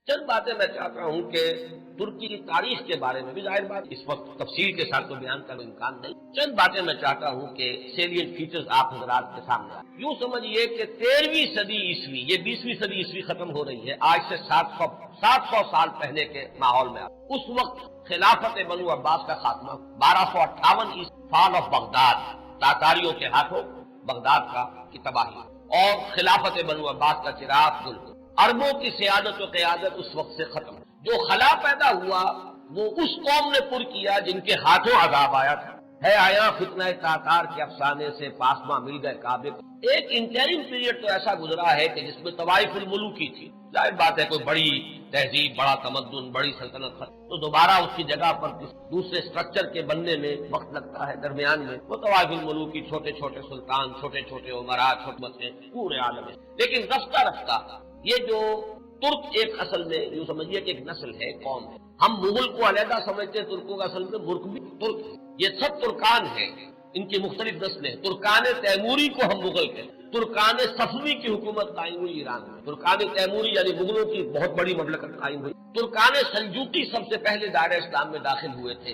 چند باتیں میں چاہتا ہوں کہ ترکی کی تاریخ کے بارے میں بھی، ظاہر بات اس وقت تفصیل کے ساتھ تو بیان کا امکان نہیں، چند باتیں میں چاہتا ہوں کہ سیلینٹ فیچرز آپ حضرات کے سامنے آئے۔ یوں سمجھیے کہ 13ویں صدی عیسوی، یہ 20ویں صدی عیسوی ختم ہو رہی ہے آج سے 700 سال پہلے کے ماحول میں، اس وقت خلافت بنو عباس کا خاتمہ، 1258 عیسوی، فال آف بغداد، تاتاریوں کے ہاتھوں بغداد کی تباہی، اور خلافت بنو عباس کا چراغ گل ہو۔ عربوں کی سیادت و قیادت اس وقت سے ختم، جو خلا پیدا ہوا وہ اس قوم نے پر کیا جن کے ہاتھوں عذاب آیا تھا۔ ہے آیا فتنہ تاتار کے افسانے سے پاسماں مل گئے کعبے کو۔ ایک انٹرم پیریڈ تو ایسا گزرا ہے کہ جس میں طوائف الملوکی تھی، ظاہر بات ہے کوئی بڑی تہذیب، بڑا تمدن، بڑی سلطنت تو دوبارہ اس کی جگہ پر دوسرے سٹرکچر کے بننے میں وقت لگتا ہے۔ درمیان میں وہ طوائف الملوکی، چھوٹے چھوٹے سلطان، چھوٹے چھوٹے عمرا، چھوٹے پورے عالم میں، لیکن رفتہ رفتہ یہ جو ترک ایک اصل میں یوں سمجھیے کہ ایک نسل ہے، قوم ہے۔ ہم مغل کو علیحدہ سمجھتے ہیں، ترکوں کا اصل میں ملک بھی ترک ہے، یہ سب ترکان ہیں، ان کی مختلف نسلیں۔ ترکان تیموری کو ہم مغل کہتے ہیں، ترکان صفوی کی حکومت قائم ہوئی ایران میں، ترکان تیموری یعنی مغلوں کی بہت بڑی مملکت قائم ہوئی۔ ترکان سلجوقی سب سے پہلے دائرہ اسلام میں داخل ہوئے تھے،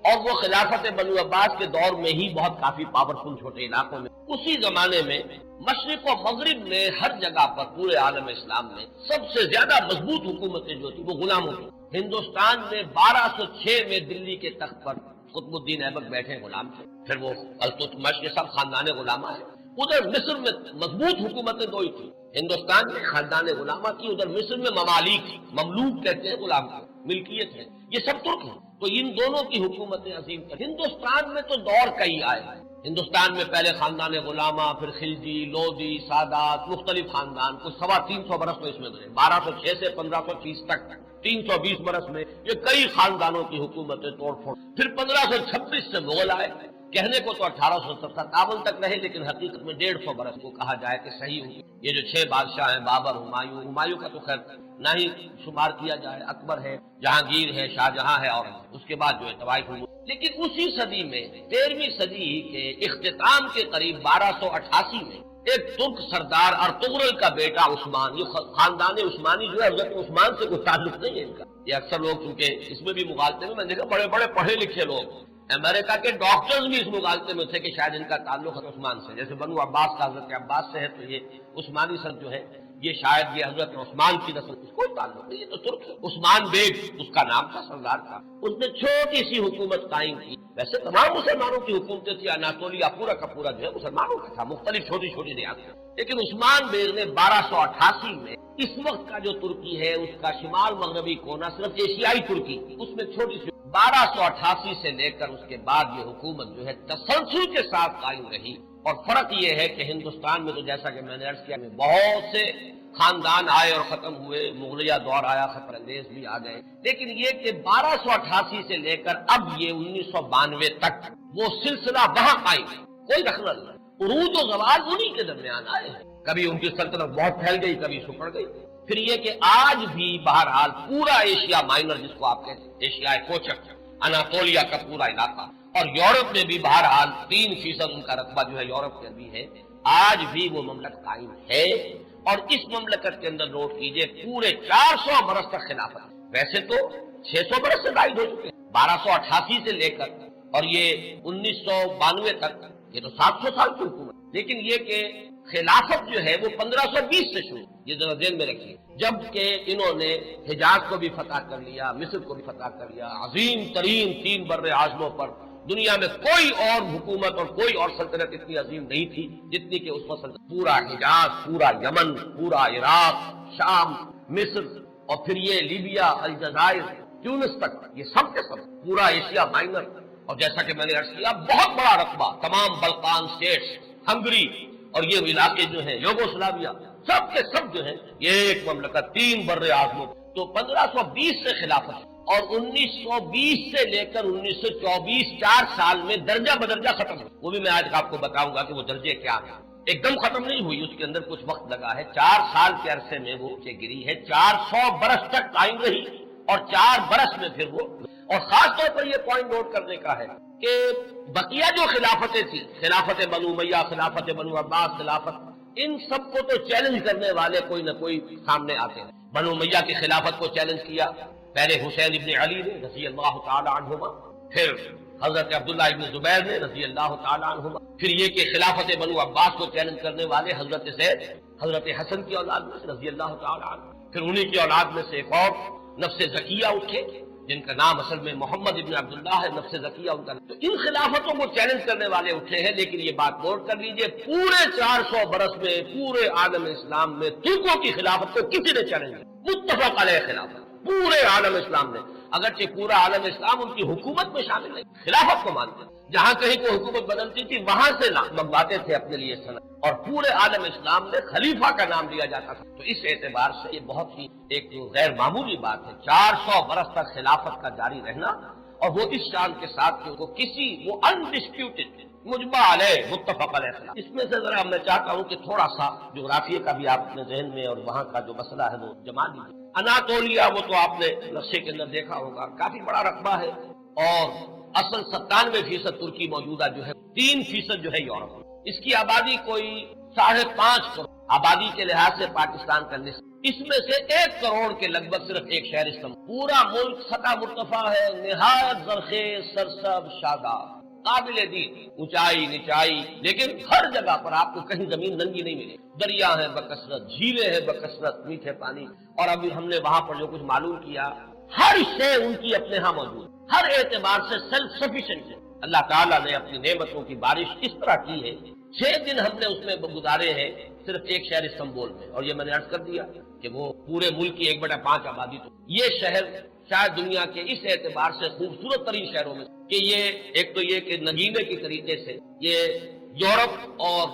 اور وہ خلافت بنو عباس کے دور میں ہی بہت کافی پاورفل چھوٹے علاقوں میں۔ اسی زمانے میں مشرق و مغرب میں ہر جگہ پر پورے عالم اسلام میں سب سے زیادہ مضبوط حکومتیں جو تھی وہ غلاموں کی۔ ہندوستان میں 1206 میں دلی کے تخت پر قطب الدین ایبک بیٹھے غلام تھے، پھر وہ التتمش، یہ سب خاندان غلامہ ہے۔ ادھر مصر میں مضبوط حکومتیں دو ہی تھی، ہندوستان میں خاندان غلامہ کی، ادھر مصر میں ممالک، مملوک کہتے ہیں غلام کو، ملکیت ہے، یہ سب ترک ہیں۔ تو ان دونوں کی حکومتیں عظیم تھیں۔ ہندوستان میں تو دور کئی آئے، ہندوستان میں پہلے خاندان غلامہ، پھر خلجی، لودھی، سادات، مختلف خاندان، کچھ 350 برس میں اس میں گزرے، 1206 سے 1530 تک، 320 برس میں یہ کئی خاندانوں کی حکومتیں توڑ پھوڑ۔ پھر 1526 سے مغل آئے، کہنے کو تو 1857 تک رہے، لیکن حقیقت میں 150 برس کو کہا جائے کہ صحیح ہوئی۔ یہ جو 6 بادشاہ ہیں، بابر، ہمایوں کا تو خیر نہ ہی شمار کیا جائے، اکبر ہے، جہانگیر ہے، شاہجہاں ہے، اور اس کے بعد جو ہے طوائف الملوک۔ لیکن اسی صدی میں 13ویں صدی کے اختتام کے قریب 1288 میں ایک ترک سردار ارطغرل کا بیٹا عثمان، یہ خاندان عثمانی جو ہے حضرت عثمان سے کوئی تعلق نہیں ہے ان کا۔ یہ اکثر لوگ چونکہ اس میں بھی مغالطے میں، میں نے دیکھا بڑے بڑے پڑھے لکھے لوگ، امریکہ کے ڈاکٹرز بھی اس مغالطے میں تھے کہ شاید ان کا تعلق عثمان سے، جیسے بنو عباس کا حضرت عباس سے ہے تو یہ عثمانی سر جو ہے یہ شاید یہ حضرت عثمان کی نسل، اس کوئی تعلق نہیں، یہ تو ترک ہے۔ عثمان بیگ اس کا نام تھا، سردار تھا، اس نے چھوٹی سی حکومت قائم کی۔ ویسے تمام مسلمانوں کی حکومتیں تھی، اناطولیہ پورا کا پورا جو ہے مسلمانوں کا تھا، مختلف چھوٹی چھوٹی ریاستیں، لیکن عثمان بیگ نے 1288 میں اس وقت کا جو ترکی ہے اس کا شمال مغربی کونا، صرف ایشیائی ترکی، اس میں چھوٹی سی 1288 سے لے کر اس کے بعد یہ حکومت جو ہے تسلسل کے ساتھ قائم رہی۔ اور فرق یہ ہے کہ ہندوستان میں تو جیسا کہ میں نے عرض کیا بہت سے خاندان آئے اور ختم ہوئے، مغلیہ دور آیا، خطر انگیز بھی آ گئے، لیکن یہ کہ 1288 سے لے کر اب یہ 1992 تک وہ سلسلہ وہاں قائم ہے، کوئی رخنہ نہیں۔ عروج و زوال انہی کے درمیان آئے ہیں، کبھی ان کی سلطنت بہت پھیل گئی، کبھی سکڑ گئی۔ پھر یہ کہ آج بھی بہرحال پورا ایشیا مائنر جس کو آپ کہتے ہیں، ایشیا کوچک، اناطولیہ کا پورا علاقہ، اور یورپ میں بھی بہرحال 3% ان کا رقبہ جو ہے یورپ کے بھی ہے، آج بھی وہ مملکت قائم ہے۔ اور اس مملکت کے اندر نوٹ کیجئے پورے 400 برس تک خلافت، ویسے تو 600 برس سے زائد ہو چکے ہیں، 1288 سے لے کر اور یہ 1992 تک، یہ تو 700 سال کی حکومت، لیکن یہ کہ خلافت جو ہے وہ 1520 سے شروع، یہ ذرا ذہن میں رکھیے، جبکہ انہوں نے حجاز کو بھی فتح کر لیا، مصر کو بھی فتح کر لیا، عظیم ترین 3 بر اعظموں پر دنیا میں کوئی اور حکومت اور کوئی اور سلطنت اتنی عظیم نہیں تھی جتنی کہ اس وقت پورا حجاز، پورا یمن، پورا عراق، شام، مصر، اور پھر یہ لیبیا، الجزائر، تیونس تک، یہ سب کے سب پورا ایشیا مائنر، اور جیسا کہ میں نے عرض کیا بہت بڑا رقبہ، تمام بلقان سٹیٹس، ہنگری اور یہ علاقے جو ہیں یوگوسلاویا، سب کے سب جو ہیں یہ ایک مملکت، 3 بر اعظموں۔ تو 1520 سے خلافت، اور 1920 سے لے کر 1924 4 سال میں درجہ بدرجہ ختم ہو، وہ بھی میں آج آپ کو بتاؤں گا کہ وہ درجے کیا ہیں۔ ایک دم ختم نہیں ہوئی، اس کے اندر کچھ وقت لگا ہے، 4 سال کے عرصے میں وہ نیچے گری ہے، 400 برس تک قائم رہی، اور 4 برس میں پھر وہ، اور خاص طور پر یہ پوائنٹ نوٹ کرنے کا ہے کہ بقیہ جو خلافتیں تھیں، خلافت بنو امیہ، خلافت بنو عباس، خلافت ان سب کو تو چیلنج کرنے والے کوئی نہ کوئی سامنے آتے ہیں۔ بنو امیہ کی خلافت کو چیلنج کیا، پہلے حسین ابن علی نے رضی اللہ تعالی عنہما، پھر حضرت عبداللہ ابن زبیر نے رضی اللہ تعالی عنہما، پھر یہ کہ خلافت بنو عباس کو چیلنج کرنے والے حضرت زید حضرت حسن کی اولاد میں سے رضی اللہ تعالی عنہ، پھر انہی کی اولاد میں سے ایک اور نفس زکیہ اٹھے جن کا نام اصل میں محمد ابن عبداللہ ہے، نفس زکیہ ان کا نام۔ تو ان خلافتوں کو چیلنج کرنے والے اٹھے ہیں، لیکن یہ بات نوٹ کر لیجئے پورے 400 برس میں پورے عالم اسلام میں ترکوں کی خلافت کو کسی نے چیلنج نہیں، متفق علیہ خلافت پورے عالم اسلام نے، اگرچہ پورا عالم اسلام ان کی حکومت میں شامل نہیں، خلافت کو مانتے ہیں، جہاں کہیں کوئی حکومت بدلتی تھی وہاں سے منگواتے تھے اپنے لیے سند، اور پورے عالم اسلام میں خلیفہ کا نام لیا جاتا تھا۔ تو اس اعتبار سے یہ بہت ہی ایک غیر معمولی بات ہے، 400 برس تک خلافت کا جاری رہنا، اور وہ اس شان کے ساتھ کہ وہ کسی وہ انڈسپیوٹڈ مجمع علیہ متفق علیہ خلاف۔ اس میں سے ذرا میں چاہتا ہوں کہ تھوڑا سا جغرافیہ کا بھی آپ اپنے ذہن میں اور وہاں کا جو مسئلہ ہے وہ جما لیجیے۔ اناطولیہ وہ تو آپ نے نقشے کے اندر دیکھا ہوگا، کافی بڑا رقبہ ہے، اور اصل 97% ترکی موجودہ جو ہے، 3% جو ہے یورپ میں۔ اس کی آبادی کوئی 5.5 کروڑ آبادی کے لحاظ سے پاکستان کا نصف، اس میں سے 1 کروڑ کے لگ بھگ صرف ایک شہر استنبول۔ پورا ملک سطح مرتفع ہے، نہایت زرخیز، سرسب، شاداب، قابل دید، اونچائی نچائی، لیکن ہر جگہ پر آپ کو کہیں زمین ننگی نہیں ملے، دریا ہے بکثرت، جھیلیں ہیں بکثرت، میٹھے پانی، اور ابھی ہم نے وہاں پر جو کچھ معلوم کیا، ہر شے ان کی اپنے ہاں موجود، ہر اعتبار سے سیلف سفیشینٹ ہے۔ اللہ تعالیٰ نے اپنی نعمتوں کی بارش اس طرح کی ہے، 6 دن ہم نے اس میں گزارے ہیں صرف ایک شہر استنبول میں، اور یہ میں نے عرض کر دیا کہ وہ پورے ملک کی 1/5 آبادی، تو یہ شہر شاید دنیا کے اس اعتبار سے خوبصورت ترین شہروں میں کہ یہ ایک تو یہ کہ نگینے کی طریقے سے یہ یورپ اور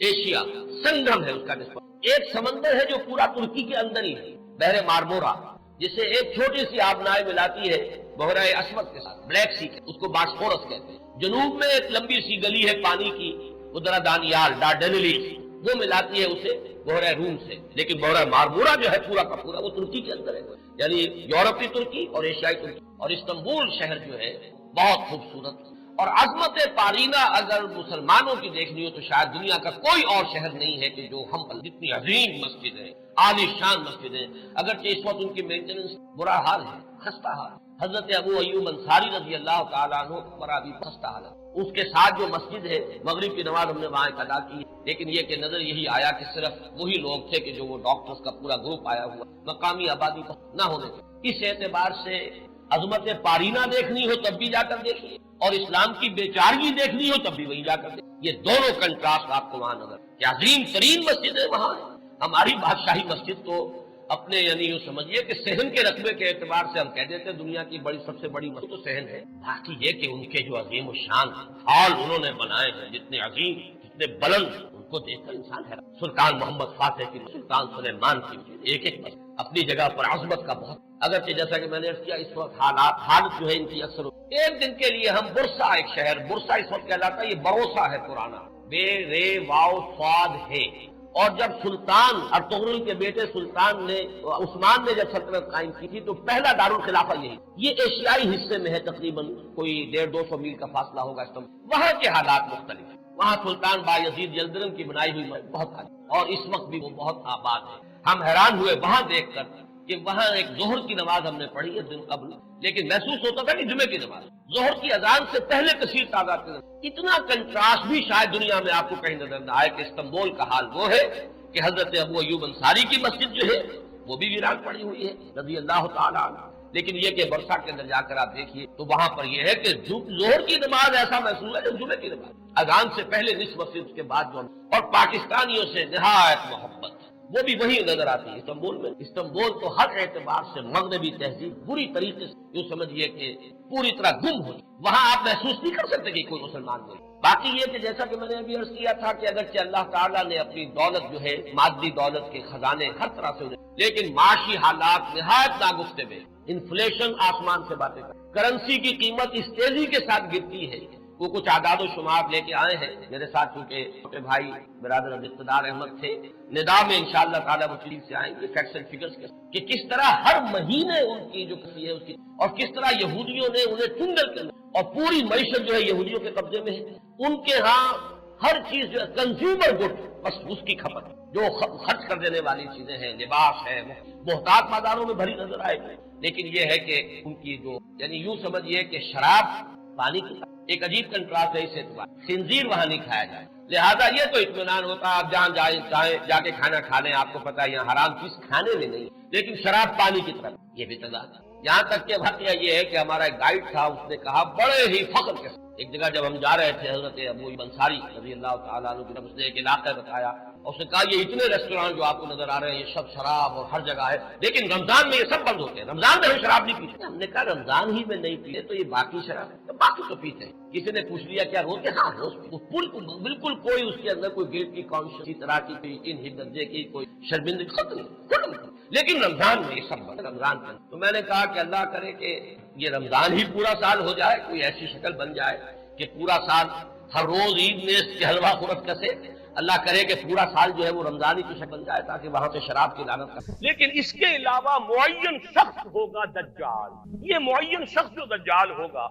ایشیا سنگم ہے اس کا نسبت۔ ایک سمندر ہے جو پورا ترکی کے اندر ہی ہے، بحر مارمورا، جسے ایک چھوٹی سی آبنائے ملاتی ہے بحیرہ اسود کے ساتھ، بلیک سی، اس کو باسفورس کہتے ہیں۔ جنوب میں ایک لمبی سی گلی ہے پانی کی، وہ درا دانیال ڈارڈنیلی، وہ ملاتی ہے اسے بحیرہ روم سے، لیکن بحیرہ مارمورا جو ہے پورا کا پورا وہ ترکی کے اندر ہے، یعنی یورپی ترکی اور ایشیائی ترکی۔ اور استنبول شہر جو ہے بہت خوبصورت، اور عظمت پارینہ اگر مسلمانوں کی دیکھنی ہو تو شاید دنیا کا کوئی اور شہر نہیں ہے کہ جو ہم پر جتنی عظیم مسجد ہے، عالی شان مسجد ہے، اگرچہ اس وقت ان کی مینٹیننس برا حال ہے، خستہ حال۔ حضرت ابو ایوب انصاری رضی اللہ تعالیٰ عنہ پر ابھی خستہ حال ہے، اس کے ساتھ جو مسجد ہے، مغرب کی نماز ہم نے وہاں ادا کی، لیکن یہ کہ نظر یہی آیا کہ صرف وہی لوگ تھے کہ جو وہ ڈاکٹرز کا پورا گروپ آیا ہوا، مقامی آبادی پر نہ ہونے کے۔ اس اعتبار سے عظمت پارینہ دیکھنی ہو تب بھی جا کر دیکھیے، اور اسلام کی بیچارگی دیکھنی ہو تب بھی وہیں جا کر دیکھیے، یہ دونوں کنٹراسٹ آپ کو وہاں نظر، کہ عظیم ترین مسجدیں وہاں ہیں۔ ہماری بادشاہی مسجد تو اپنے یعنی یوں سمجھیے کہ صحن کے رقبے کے اعتبار سے ہم کہہ دیتے ہیں دنیا کی بڑی سب سے بڑی مسجد تو صحن ہے، باقی یہ کہ ان کے جو عظیم الشان ہال انہوں نے بنائے ہیں، جتنے عظیم جتنے بلند، ان کو دیکھ کر انسان ہے۔ سلطان محمد فاتح کی، سلطان سلیمان کی، ایک ایک مسجد اپنی جگہ پر عظمت کا بہت، اگرچہ جیسا کہ میں نے عرض کیا اس وقت حالت جو ہے ان کی اکثر ایک دن کے لیے ہم برسا، ایک شہر برسا اس وقت کہلاتا ہے، یہ بروسا ہے پرانا، بے رے واو صاد ہے، اور جب سلطان ارطغرل کے بیٹے سلطان نے عثمان نے جب سلطنت قائم کی تھی تو پہلا دارالخلافہ یہی، یہ ایشیائی حصے میں ہے، تقریباً کوئی 150-200 میل کا فاصلہ ہوگا استنبول۔ وہاں کے حالات مختلف ہیں، وہاں سلطان بایزید یلدرم کی بنائی ہوئی بہت ہے، اور اس وقت بھی وہ بہت آباد ہے۔ ہم حیران ہوئے وہاں دیکھ کر کہ وہاں ایک ظہر کی نماز ہم نے پڑھی ہے دن قبل، لیکن محسوس ہوتا تھا کہ جمعے کی نماز، ظہر کی اذان سے پہلے کثیر تعداد کے اتنا کنٹراسٹ بھی شاید دنیا میں آپ کو کہیں نظر نہ آئے کہ استنبول کا حال وہ ہے کہ حضرت ابو ایوب انصاری کی مسجد جو ہے وہ بھی ویران پڑی ہوئی ہے رضی اللہ تعالیٰ عنہ، لیکن یہ کہ برسا کے اندر جا کر آپ دیکھیے تو وہاں پر یہ ہے کہ ظہر کی نماز ایسا محسوس ہے جو جمعے کی نماز، اذان سے پہلے نصف مسجد کے بعد جو، اور پاکستانیوں سے نہایت محبت وہ بھی وہی نظر آتی ہے استنبول میں۔ استنبول تو ہر اعتبار سے مغربی تہذیب بری طریقے سے یوں سمجھیے کہ پوری طرح گم ہوئی، وہاں آپ محسوس نہیں کر سکتے کہ کوئی مسلمان نہیں۔ باقی یہ کہ جیسا کہ میں نے ابھی عرض کیا تھا کہ اگرچہ اللہ تعالیٰ نے اپنی دولت جو ہے مادی دولت کے خزانے ہر طرح سے، لیکن معاشی حالات نہایت ناگفتہ میں، انفلیشن آسمان سے باتیں کر، کرنسی کی قیمت اس تیزی کے ساتھ گرتی ہے، وہ کچھ اعداد و شمار لے کے آئے ہیں میرے ساتھ، چونکہ چھوٹے بھائی برادر اقتدار احمد تھے، ندا میں انشاءاللہ تعالیٰ وہ چیز سے آئیں گے فیکٹس اینڈ فگرز کے، کہ کس طرح ہر مہینے ان کی جو کسی ہے اس کی، اور کس طرح یہودیوں نے انہیں ٹنڈل کر، اور پوری معیشت جو ہے یہودیوں کے قبضے میں ہے، ان کے ہاں ہر چیز جو ہے کنزیومر گڈ بس اس کی کھپت جو خرچ کر دینے والی چیزیں ہیں، لباس ہے، محتاط بازاروں میں بھری نظر آئے گی، لیکن یہ ہے کہ ان کی جو یعنی یوں سمجھیے کہ شراب پانی کی ایک عجیب کنٹراسٹ ہے اس اعتبار، خنزیر وہاں نہیں کھایا جائے، لہذا یہ تو اطمینان ہوتا ہے آپ جہاں جائیں جا کے کھانا کھا لیں، آپ کو پتا ہے یہاں حرام چیز کھانے میں نہیں، لیکن شراب پانی کی طرف یہ بھی تضاد ہے۔ یہاں تک کہ واقعہ یہ ہے کہ ہمارا ایک گائیڈ تھا، اس نے کہا بڑے ہی فخر کے ساتھ، ایک جگہ جب ہم جا رہے تھے حضرت ابو انصاری رضی اللہ تعالیٰ عنہ کی طرف سے ایک علاقہ بتایا، اور اس نے کہا یہ اتنے ریسٹوران جو آپ کو نظر آ رہے ہیں یہ سب شراب اور ہر جگہ ہے، لیکن رمضان میں یہ سب بند ہوتے ہیں، رمضان میں ہم شراب نہیں پیتے۔ ہم نے کہا رمضان ہی میں نہیں پیتے تو یہ باقی شراب ہے تو باقی تو پیتے ہیں۔ کسی نے پوچھ لیا کیا روتے؟ ہاں بالکل کوئی اس کے اندر کوئی گلٹ کی کانشیس کی طرح کی کوئی انہی درجے کی کوئی شرمندگی خود نہیں، لیکن رمضان میں یہ سب بند، رمضان میں۔ تو میں نے کہا کہ اللہ کرے کہ یہ رمضان ہی پورا سال ہو جائے، کوئی ایسی شکل بن جائے کہ پورا سال ہر روز عید میں اس کے حلوہ خورت کسے، اللہ کرے کہ پورا سال جو ہے وہ رمضانی کی شکل بن جائے تاکہ وہاں سے شراب کی لعنت کا۔ لیکن اس کے علاوہ معین شخص ہوگا دجال، یہ معین شخص جو دجال ہوگا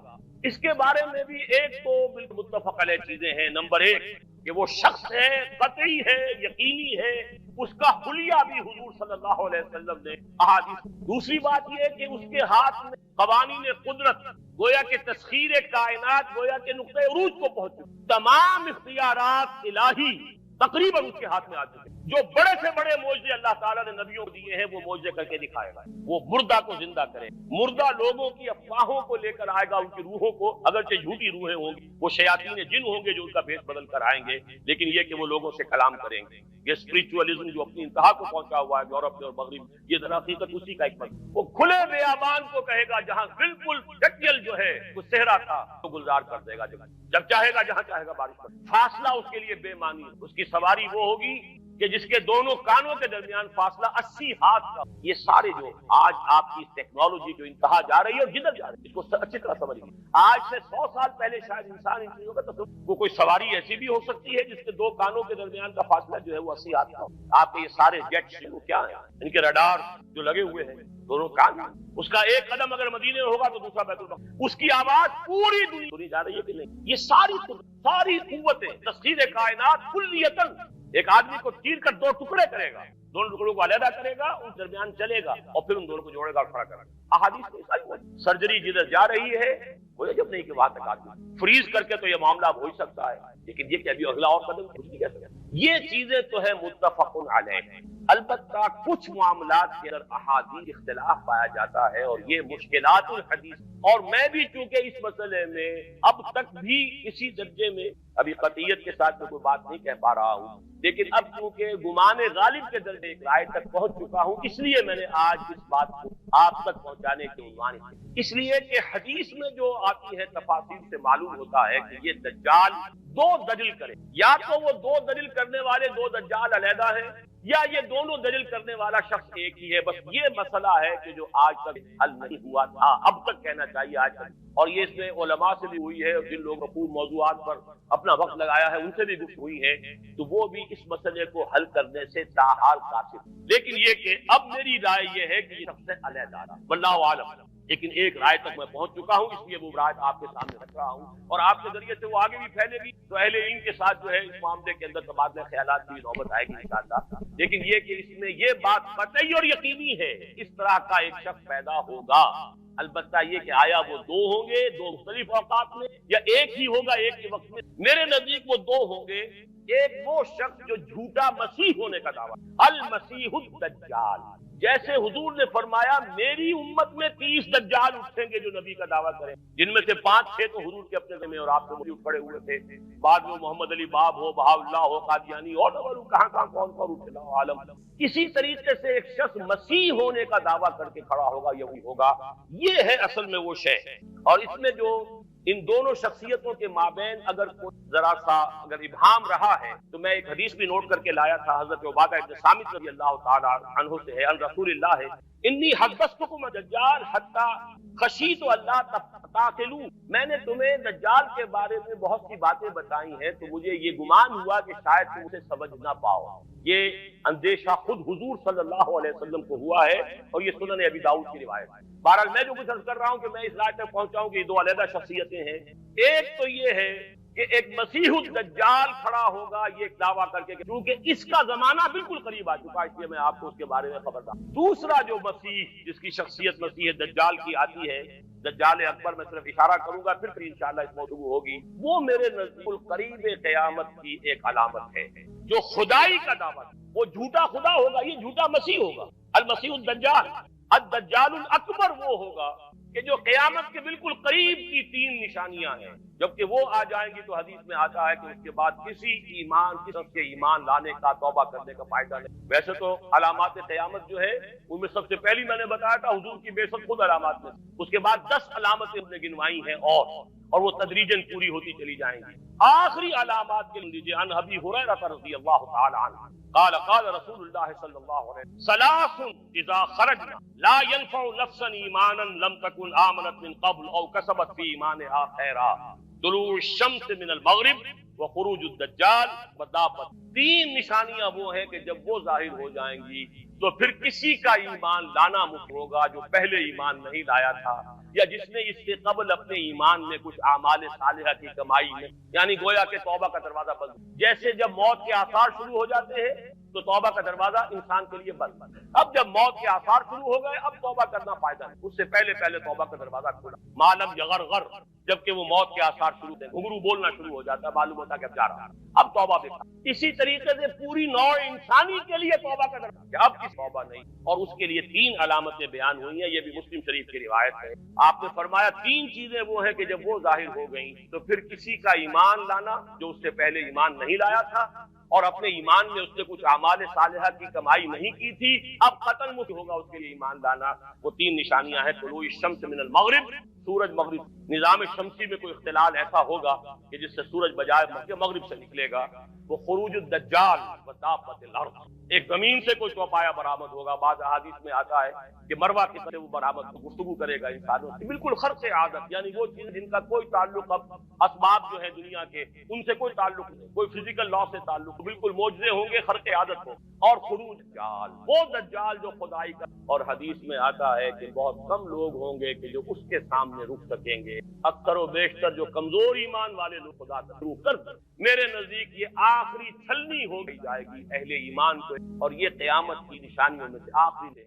اس کے بارے میں بھی ایک تو بالکل متفق علیہ چیزیں ہیں۔ نمبر ایک کہ وہ شخص ہے، قطعی ہے، یقینی ہے، اس کا حلیہ بھی حضور صلی اللہ علیہ وسلم نے احادیث۔ دوسری بات یہ کہ اس کے ہاتھ میں قوانین قدرت، گویا کہ تسخیر کائنات، گویا کہ نقطۂ عروج کو پہنچے، تمام اختیارات الہی تقریباً اس کے ہاتھ میں آ چکے۔ جو بڑے سے بڑے معجزے اللہ تعالیٰ نے نبیوں کو دیے ہیں وہ معجزے کر کے دکھائے گا، وہ مردہ کو زندہ کرے، مردہ لوگوں کی افواہوں کو لے کر آئے گا، ان کی روحوں کو، اگرچہ جھوٹی روحیں ہوں گی، وہ شیاطین جن ہوں گے جو ان کا بھیس بدل کر آئیں گے، لیکن یہ کہ وہ لوگوں سے کلام کریں گے۔ یہ اسپرچوئلزم جو اپنی انتہا کو پہنچا ہوا ہے یورپ میں اور مغرب، یہ در حقیقت اسی کا ایک مت، وہ کھلے بیابان کو کہے گا جہاں بالکل ڈٹیل جو ہے وہ صحرا تھا تو گلزار کر دے گا، جب چاہے گا جہاں چاہے گا بارش کر، فاصلہ اس کے لیے بے معنی، اس کی سواری وہ ہوگی کہ جس کے دونوں کانوں کے درمیان فاصلہ 80 ہاتھ کا۔ یہ سارے جو آج آپ کی ٹیکنالوجی جو انتہا جا رہی ہے اور جدھر جا رہی ہے اس کو اچھی طرح سمجھیے۔ آج سے 100 سال پہلے شاید انسان ان چیزوں کا تصور، وہ کوئی سواری ایسی بھی ہو سکتی ہے جس کے دو کانوں کے درمیان کا فاصلہ جو ہے وہ 80 ہاتھ کا ہو۔ آپ کے یہ سارے جیٹس وہ کیا ہیں، ان کے رڈار جو لگے ہوئے ہیں دونوں کان، اس کا ایک قدم اگر مدینے میں ہوگا تو دوسرا بیت المقدس، اس کی آواز پوری دنیا سنی جا رہی ہے کہ نہیں۔ یہ ساری قوتیں تسخیر کائنات کلیتاً ایک آدمی کو چیر کر دو ٹکڑے کرے گا، دونوں ٹکڑوں کو علیحدہ کرے گا، ان درمیان چلے گا اور پھر ان دونوں کو جوڑے گا اور کھڑا کرے گا۔ احادیث میں سرجری جدھر جا رہی ہے وہ جب نہیں کہ وہاں تک آدمی فریز کر کے تو یہ معاملہ ہو ہی سکتا ہے، لیکن یہ کہ ابھی اگلا اور قدم کچھ نہیں کہہ سکتا۔ یہ چیزیں تو ہے متفق علیہ، البتہ کچھ معاملات کے اندر احادیث اختلاف پایا جاتا ہے اور یہ مشکلات الحدیث، اور میں بھی چونکہ اس مسئلے میں اب تک بھی اسی درجے میں ابھی قطعیت کے ساتھ میں کوئی بات نہیں کہہ پا رہا ہوں، لیکن اب چونکہ گمان غالب کے درجے ایک رائے تک پہنچ چکا ہوں، اس لیے میں نے آج اس بات کو آپ تک پہنچانے کے عنوان سے، اس لیے کہ حدیث میں جو آتی ہے تفاصیل سے معلوم ہوتا ہے کہ یہ دجال دو دجل کرے، یا تو وہ دو دجل کرنے والے دو دجال علیحدہ ہیں، یا یہ دونوں دلیل کرنے والا شخص ایک ہی ہے۔ بس یہ مسئلہ ہے کہ جو آج تک حل نہیں ہوا تھا، اب تک کہنا چاہیے آج تک، اور یہ اس میں علماء سے بھی ہوئی ہے اور جن لوگ مفہوم موضوعات پر اپنا وقت لگایا ہے ان سے بھی گفتگو ہوئی ہے، تو وہ بھی اس مسئلے کو حل کرنے سے تاحال قاصر۔ لیکن یہ کہ اب میری رائے یہ ہے کہ یہ سب سے علیحدہ، واللہ عالم، لیکن ایک رائے تک میں پہنچ چکا ہوں، اس لیے وہ رائے آپ کے سامنے رکھ رہا ہوں، اور آپ کے ذریعے سے وہ آگے بھی پھیلے گی تو اہل علم کے ساتھ جو ہے اس معاملے کے اندر تبادلہ خیالات کی نوبت آئے گی انشاءاللہ۔ لیکن یہ کہ اس میں یہ بات قطعی اور یقینی ہے اس طرح کا ایک شخص پیدا ہوگا، البتہ یہ کہ آیا وہ دو ہوں گے دو مختلف اوقات میں یا ایک ہی ہوگا ایک ہی وقت میں، میرے نزدیک وہ دو ہوں گے۔ ایک وہ شخص جو جھوٹا مسیح ہونے کا دعویٰ، المسیح الدجال، جیسے حضور نے فرمایا میری امت میں 30 دجال اٹھیں گے جو نبی کا دعویٰ کریں، جن میں سے 5-6 تو حضور کے اپنے میں اور آپ سے موجود کھڑے ہوئے تھے، بعد میں محمد علی باب ہو، بہاء اللہ ہو، قادیانی اور کہاں کون اٹھے عالم۔ اسی طریقے سے ایک شخص مسیح ہونے کا دعویٰ کر کے کھڑا ہوگا، یہی ہوگا، یہ ہے اصل میں وہ شے۔ اور اس میں جو ان دونوں شخصیتوں کے مابین اگر ذرا سا اگر ابہام رہا ہے تو میں ایک حدیث بھی نوٹ کر کے لایا تھا، حضرت عبادہ بن صامت رضی اللہ تعالی عنہ سے ہے، ان رسول اللہ ہے، انی حدثتکم دجال حتی خشیت اللہ تقتلوا، میں نے تمہیں دجال کے بارے میں بہت سی باتیں بتائی ہیں تو مجھے یہ گمان ہوا کہ شاید تم اسے سمجھ نہ پاؤ۔ یہ اندیشہ خود حضور صلی اللہ علیہ وسلم کو ہوا ہے اور یہ سنن ابی داؤد کی روایت ہے۔ بہرحال میں جو کچھ عرض کر رہا ہوں کہ میں اس رائے تک پہنچا ہوں کہ یہ دو علیحدہ شخصیتیں ہیں۔ ایک تو یہ ہے کہ ایک مسیح الدجال کھڑا ہوگا، یہ ایک دعویٰ کر کے کیونکہ اس کا زمانہ بالکل قریب آ چکا ہے، اس لیے میں آپ کو اس کے بارے میں خبر دوں۔ دوسرا جو مسیح جس کی شخصیت مسیح دجال کی آتی ہے، دجال اکبر، میں صرف اشارہ کروں گا پھر انشاءاللہ اس موضوع ہوگی، وہ میرے نزدیک القریب قیامت کی ایک علامت ہے۔ جو خدائی کا دعویٰ، وہ جھوٹا خدا ہوگا، یہ جھوٹا مسیح ہوگا، المسیح الدجال۔ الدجال الاکبر وہ ہوگا کہ جو قیامت کے بالکل قریب کی تین نشانیاں ہیں، جبکہ وہ آ جائیں گی تو حدیث میں آتا ہے کہ اس کے بعد کسی کے ایمان لانے کا، توبہ کرنے کا فائدہ نہیں۔ ویسے تو علامات قیامت جو ہے ان میں سب سے پہلی میں نے بتایا تھا حضور کی بعثت خود علامات میں، اس کے بعد 10 علامتیں ہم نے گنوائی ہیں اور وہ تدریجاً پوری ہوتی چلی جائیں گی۔ آخری علامات کے لیجیے، عن ابی ہریرہ رضی اللہ تعالی عنہ قال قال رسول اللہ صلی اللہ علیہ وسلم ثلاث اذا خرجنا لا ينفع نفسا ایمانا لم تكن آمنت من قبل او کسبت فی ایمانها خیرا، طلوع الشمس من المغرب وخروج الدجال ودابت۔ تین نشانیاں وہ ہیں کہ جب وہ ظاہر ہو جائیں گی تو پھر کسی کا ایمان لانا ممکن ہوگا جو پہلے ایمان نہیں لایا تھا، یا جس نے اس سے قبل اپنے ایمان میں کچھ اعمال صالحہ کی کمائی میں، یعنی گویا کہ توبہ کا دروازہ بند۔ جیسے جب موت کے آثار شروع ہو جاتے ہیں تو توبہ کا دروازہ انسان کے لیے بند، اب جب موت کے آثار شروع ہو گئے اب توبہ کرنا فائدہ نہیں، اس سے پہلے توبہ کا دروازہ کھلا۔ معلم یغرغر، جبکہ وہ موت کے آثار شروع تھے، گھنگرو بولنا شروع ہو جاتا ہے، معلوم ہوتا کہ اب جا رہا ہے، اب توبہ بھی۔ اسی طریقے سے پوری نوع انسانی کے لیے توبہ کا دروازہ، اب کس توبہ نہیں، اور اس کے لیے تین علامتیں بیان ہوئی ہیں، یہ بھی مسلم شریف کی روایت ہے۔ آپ نے فرمایا تین چیزیں وہ ہیں کہ جب وہ ظاہر ہو گئیں تو پھر کسی کا ایمان لانا جو اس سے پہلے ایمان نہیں لایا تھا اور اپنے ایمان میں اس نے کچھ اعمال صالحہ کی کمائی نہیں کی تھی، اب ختم ہوگا اس کے لیے ایمان لانا۔ وہ تین نشانیاں ہیں، طلوع الشمس من المغرب، سورج مغرب، نظام شمسی میں کوئی اختلال ایسا ہوگا کہ جس سے سورج بجائے مغرب سے نکلے گا، وہ خروج الدجال ودابت الارض، ایک زمین سے کوئی چوپایا برآمد ہوگا۔ بعض احادیث میں آتا ہے کہ مروا کی طرح وہ برآمد گفتگو کرے گا انسانوں سے، بالکل خرق عادت، یعنی وہ چیز جن کا کوئی تعلق اب اسباب جو ہے دنیا کے ان سے کوئی تعلق نہیں، کوئی فزیکل لا سے تعلق، بالکل معجزے ہوں گے، خرق عادت ہو۔ اور خروج دجال، وہ دجال جو خدائی کا، اور حدیث میں آتا ہے کہ بہت کم لوگ ہوں گے کہ جو اس کے سامنے رک سکیں گے، اکثر و بیشتر جو کمزور ایمان والے لوگ خدا کا شروع کر دیں۔ میرے نزدیک یہ آخری چھلنی ہو گئی جائے گی اہل ایمان کو، اور یہ قیامت کی نشانیوں میں سے آخری ہے۔